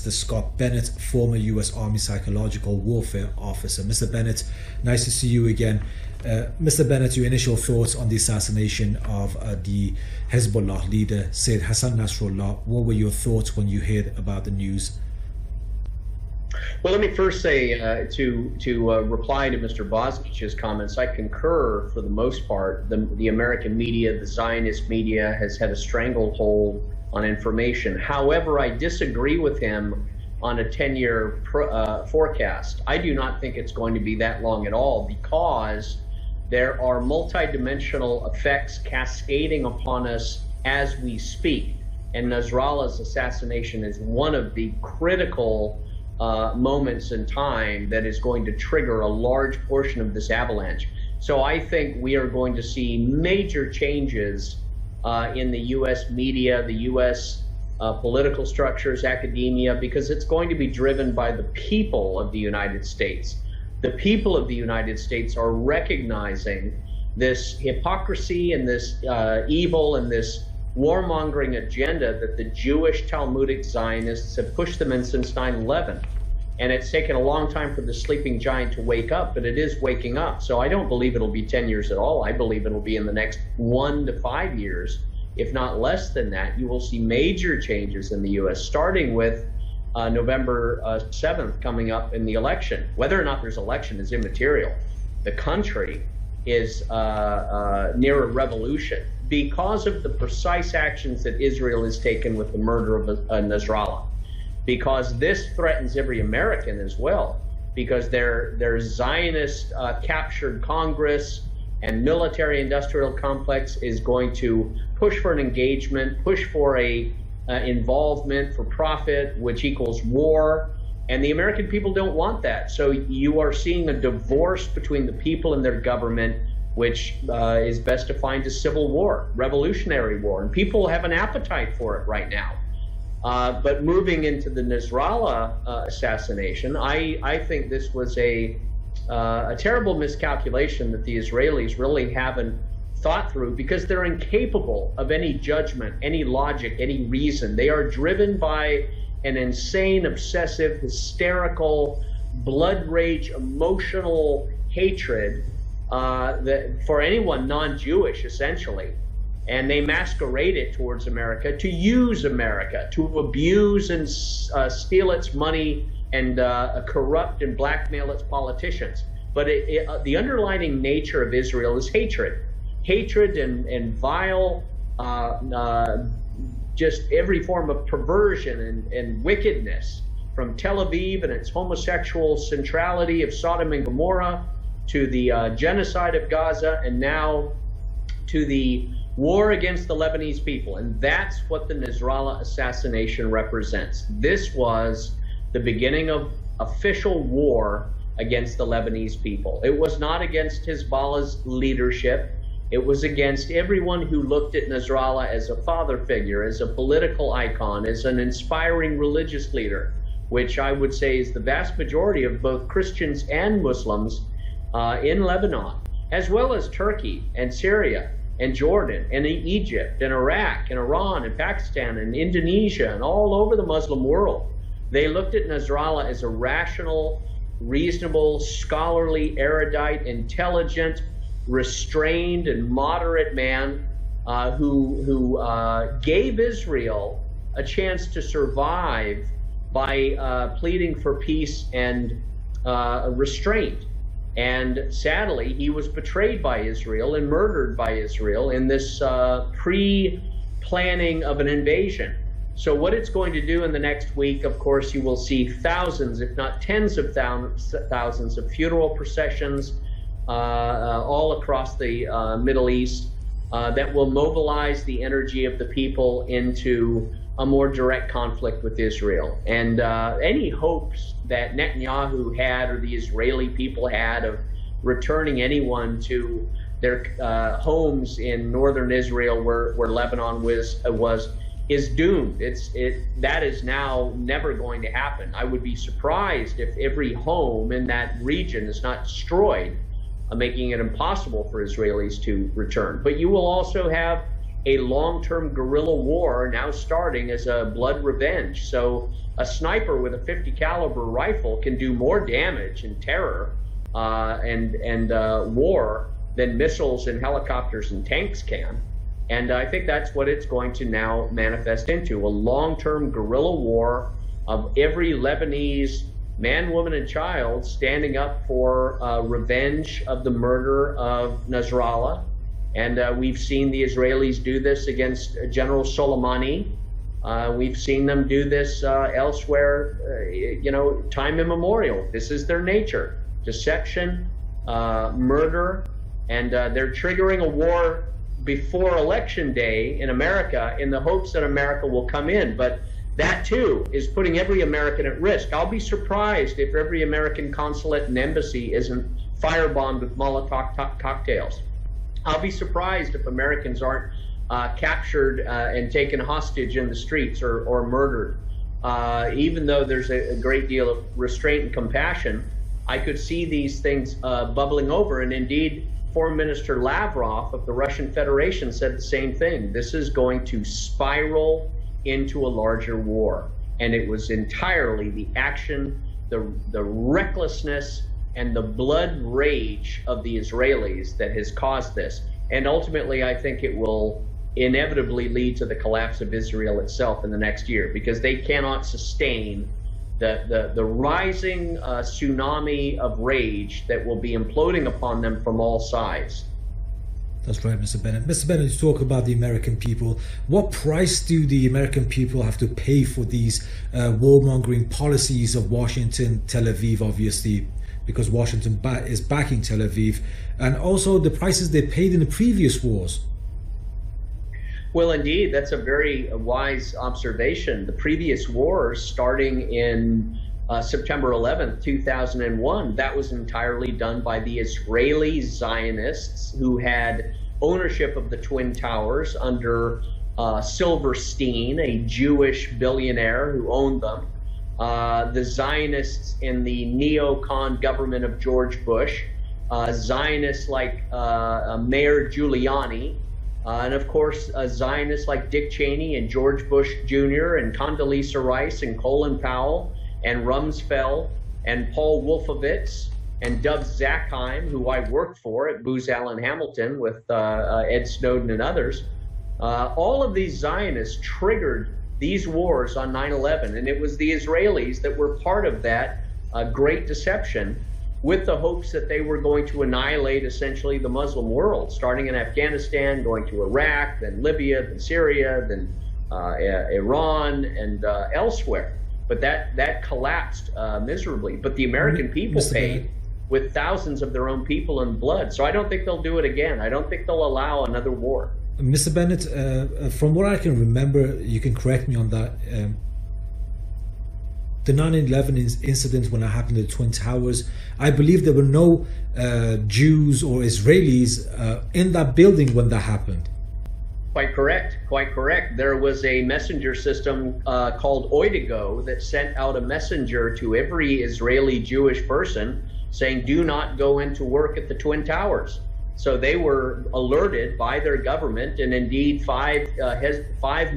Mr. Scott Bennett, former U.S. Army Psychological Warfare Officer. Mr. Bennett, nice to see you again. Mr. Bennett, your initial thoughts on the assassination of the Hezbollah leader, Sayyid Hassan Nasrallah. What were your thoughts when you heard about the news? Well, let me first say to reply to Mr. Bosnich's comments, I concur for the most part. The American media, the Zionist media, has had a stranglehold on information. However, I disagree with him on a 10-year forecast. I do not think it's going to be that long at all, because there are multidimensional effects cascading upon us as we speak. And Nasrallah's assassination is one of the critical moments in time that is going to trigger a large portion of this avalanche. So I think we are going to see major changes in the U.S. media, the U.S. Political structures, academia, because it's going to be driven by the people of the United States. The people of the United States are recognizing this hypocrisy and this evil and this warmongering agenda that the Jewish Talmudic Zionists have pushed them in since 9/11. And it's taken a long time for the sleeping giant to wake up, but it is waking up. So I don't believe it'll be 10 years at all. I believe it'll be in the next 1 to 5 years, if not less than that. You will see major changes in the U.S., starting with November 7th coming up in the election. Whether or not there's election is immaterial. The country is near a revolution because of the precise actions that Israel has taken with the murder of Nasrallah. Because this threatens every American as well, because their Zionist captured Congress and military-industrial complex is going to push for an engagement, push for a involvement for profit, which equals war, and the American people don't want that. So you are seeing a divorce between the people and their government, which is best defined as civil war, revolutionary war, and people have an appetite for it right now. But moving into the Nasrallah assassination, I think this was a terrible miscalculation that the Israelis really haven't thought through, because they're incapable of any judgment, any logic, any reason. They are driven by an insane, obsessive, hysterical, blood rage, emotional hatred for anyone non-Jewish, essentially. And they masquerade it towards America to use America, to abuse and steal its money and corrupt and blackmail its politicians. But the underlying nature of Israel is hatred. Hatred and vile, just every form of perversion and wickedness, from Tel Aviv and its homosexual centrality of Sodom and Gomorrah, to the genocide of Gaza, and now to the war against the Lebanese people. And that's what the Nasrallah assassination represents. This was the beginning of official war against the Lebanese people. It was not against Hezbollah's leadership. It was against everyone who looked at Nasrallah as a father figure, as a political icon, as an inspiring religious leader, which I would say is the vast majority of both Christians and Muslims in Lebanon, as well as Turkey and Syria and Jordan and Egypt and Iraq and Iran and Pakistan and Indonesia and all over the Muslim world. They looked at Nasrallah as a rational, reasonable, scholarly, erudite, intelligent, restrained, and moderate man who gave Israel a chance to survive by pleading for peace and restraint. And sadly, he was betrayed by Israel and murdered by Israel in this pre-planning of an invasion. So what it's going to do in the next week, of course, you will see thousands, if not tens of thousands of funeral processions all across the Middle East that will mobilize the energy of the people into a more direct conflict with Israel. And any hopes that Netanyahu had, or the Israeli people had, of returning anyone to their homes in northern Israel where Lebanon is doomed. That is now never going to happen. I would be surprised if every home in that region is not destroyed, making it impossible for Israelis to return. But you will also have a long-term guerrilla war now starting as a blood revenge. So a sniper with a 50 caliber rifle can do more damage and terror and war than missiles and helicopters and tanks can. And I think that's what it's going to now manifest into, a long-term guerrilla war of every Lebanese man, woman, and child standing up for revenge of the murder of Nasrallah. And we've seen the Israelis do this against General Soleimani. We've seen them do this elsewhere, time immemorial. This is their nature: deception, murder, and they're triggering a war before Election Day in America in the hopes that America will come in. But that, too, is putting every American at risk. I'll be surprised if every American consulate and embassy isn't firebombed with Molotov cocktails. I'll be surprised if Americans aren't captured and taken hostage in the streets or murdered. Even though there's a great deal of restraint and compassion, I could see these things bubbling over. And indeed, Foreign Minister Lavrov of the Russian Federation said the same thing. This is going to spiral into a larger war. And it was entirely the action, the recklessness, and the blood rage of the Israelis that has caused this. And ultimately, I think it will inevitably lead to the collapse of Israel itself in the next year, because they cannot sustain the rising tsunami of rage that will be imploding upon them from all sides. That's right, Mr. Bennett. Mr. Bennett, you talk about the American people. What price do the American people have to pay for these warmongering policies of Washington, Tel Aviv, obviously, because Washington is backing Tel Aviv, and also the prices they paid in the previous wars? Well, indeed, that's a very wise observation. The previous wars, starting in September 11th, 2001, that was entirely done by the Israeli Zionists, who had ownership of the Twin Towers under Silverstein, a Jewish billionaire who owned them. The Zionists in the neocon government of George Bush, Zionists like Mayor Giuliani, and of course Zionists like Dick Cheney and George Bush Jr. and Condoleezza Rice and Colin Powell and Rumsfeld and Paul Wolfowitz and Dov Zakheim, who I worked for at Booz Allen Hamilton with Ed Snowden and others. All of these Zionists triggered these wars on 9/11, and it was the Israelis that were part of that great deception, with the hopes that they were going to annihilate essentially the Muslim world, starting in Afghanistan, going to Iraq, then Libya, then Syria, then Iran, and elsewhere. But that collapsed miserably. But the American people paid with thousands of their own people and blood. So I don't think they'll do it again. I don't think they'll allow another war. Mr. Bennett, from what I can remember, you can correct me on that, the 9/11 incident when it happened at the Twin Towers, I believe there were no Jews or Israelis in that building when that happened. Quite correct, quite correct. There was a messenger system called Oidigo that sent out a messenger to every Israeli Jewish person saying, do not go into work at the Twin Towers. So they were alerted by their government, and indeed five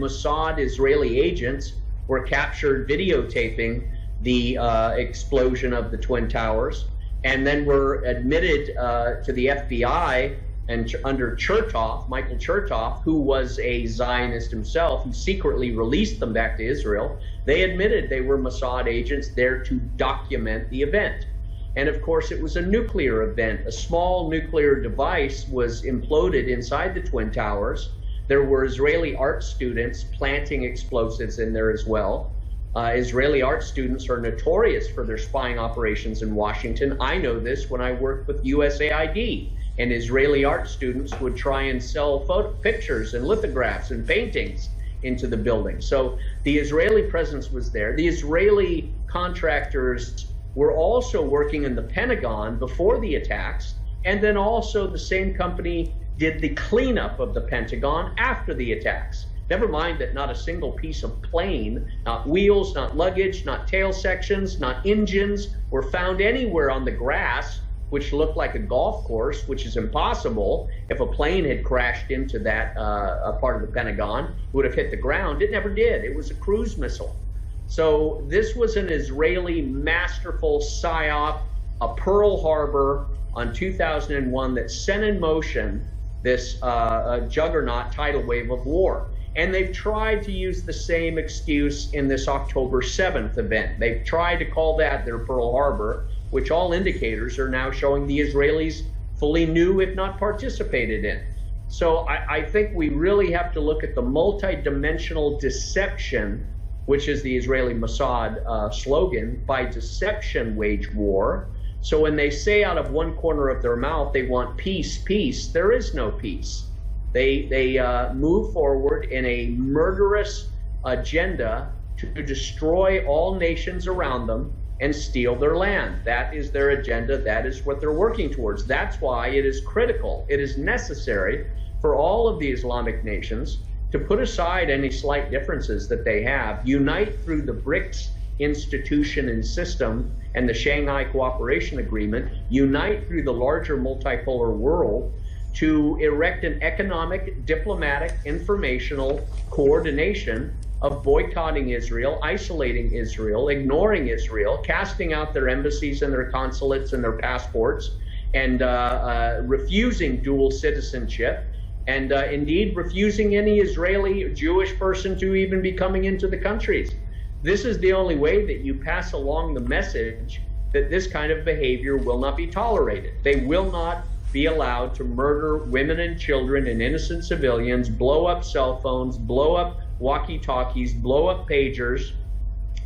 Mossad Israeli agents were captured videotaping the explosion of the Twin Towers, and then were admitted to the FBI and under Chertoff, Michael Chertoff, who was a Zionist himself, who secretly released them back to Israel. They admitted they were Mossad agents there to document the event. And of course, it was a nuclear event. A small nuclear device was imploded inside the Twin Towers. There were Israeli art students planting explosives in there as well. Israeli art students are notorious for their spying operations in Washington. I know this when I worked with USAID, and Israeli art students would try and sell pictures and lithographs and paintings into the building. So the Israeli presence was there. The Israeli contractors were also working in the Pentagon before the attacks, and then also the same company did the cleanup of the Pentagon after the attacks. Never mind that not a single piece of plane, not wheels, not luggage, not tail sections, not engines were found anywhere on the grass which looked like a golf course, which is impossible. If a plane had crashed into that part of the Pentagon, it would have hit the ground. It never did. It was a cruise missile. So this was an Israeli masterful psyop, a Pearl Harbor on 2001 that sent in motion this juggernaut tidal wave of war. And they've tried to use the same excuse in this October 7th event. They've tried to call that their Pearl Harbor, which all indicators are now showing the Israelis fully knew, if not participated in. So I think we really have to look at the multidimensional deception, which is the Israeli Mossad slogan, by deception wage war. So when they say out of one corner of their mouth they want peace, peace, there is no peace. They move forward in a murderous agenda to destroy all nations around them and steal their land. That is their agenda. That is what they're working towards. That's why it is critical, it is necessary for all of the Islamic nations to put aside any slight differences that they have, unite through the BRICS institution and system and the Shanghai Cooperation Agreement, unite through the larger multipolar world to erect an economic, diplomatic, informational coordination of boycotting Israel, isolating Israel, ignoring Israel, casting out their embassies and their consulates and their passports, and refusing dual citizenship, and indeed refusing any Israeli Jewish person to even be coming into the countries. This is the only way that you pass along the message that this kind of behavior will not be tolerated. They will not be allowed to murder women and children and innocent civilians, blow up cell phones, blow up walkie-talkies, blow up pagers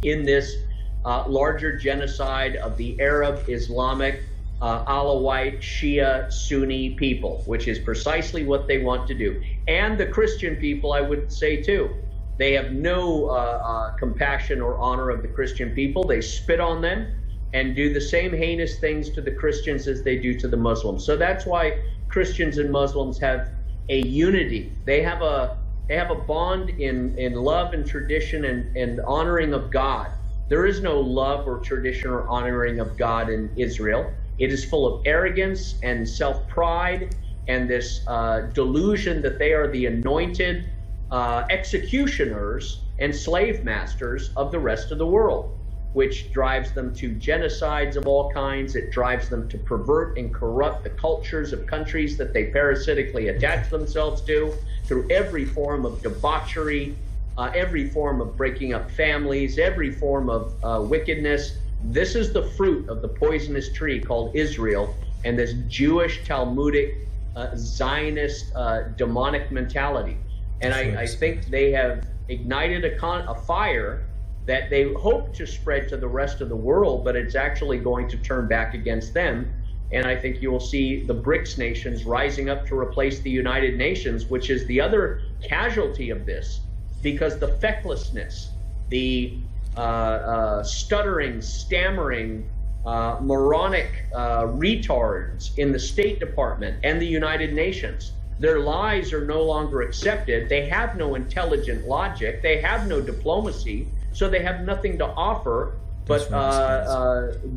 in this larger genocide of the Arab, Islamic, Alawite, Shia, Sunni people, which is precisely what they want to do. And the Christian people, I would say too. They have no compassion or honor of the Christian people. They spit on them and do the same heinous things to the Christians as they do to the Muslims. So that's why Christians and Muslims have a unity. They have a bond in love and tradition and honoring of God. There is no love or tradition or honoring of God in Israel. It is full of arrogance and self-pride and this delusion that they are the anointed executioners and slave masters of the rest of the world, which drives them to genocides of all kinds. It drives them to pervert and corrupt the cultures of countries that they parasitically attach themselves to through every form of debauchery, every form of breaking up families, every form of wickedness. This is the fruit of the poisonous tree called Israel and this Jewish, Talmudic, Zionist, demonic mentality. And I think they have ignited a fire that they hope to spread to the rest of the world, but it's actually going to turn back against them. And I think you will see the BRICS nations rising up to replace the United Nations, which is the other casualty of this, because the fecklessness, the stuttering, stammering, moronic retards in the State Department and the United Nations, their lies are no longer accepted. They have no intelligent logic. They have no diplomacy. So they have nothing to offer but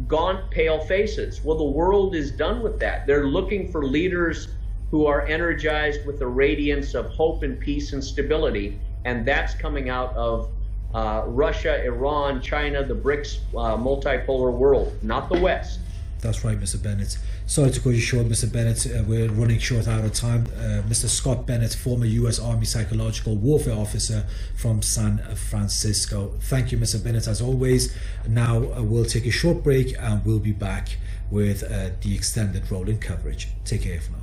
gaunt, pale faces. Well, the world is done with that. They're looking for leaders who are energized with the radiance of hope and peace and stability. And that's coming out of Russia, Iran, China, the BRICS multipolar world, not the West. That's right, Mr. Bennett. Sorry to cut you short, Mr. Bennett. We're running short out of time. Mr. Scott Bennett, former U.S. Army Psychological Warfare Officer from San Francisco. Thank you, Mr. Bennett, as always. Now we'll take a short break and we'll be back with the extended rolling coverage. Take care for now.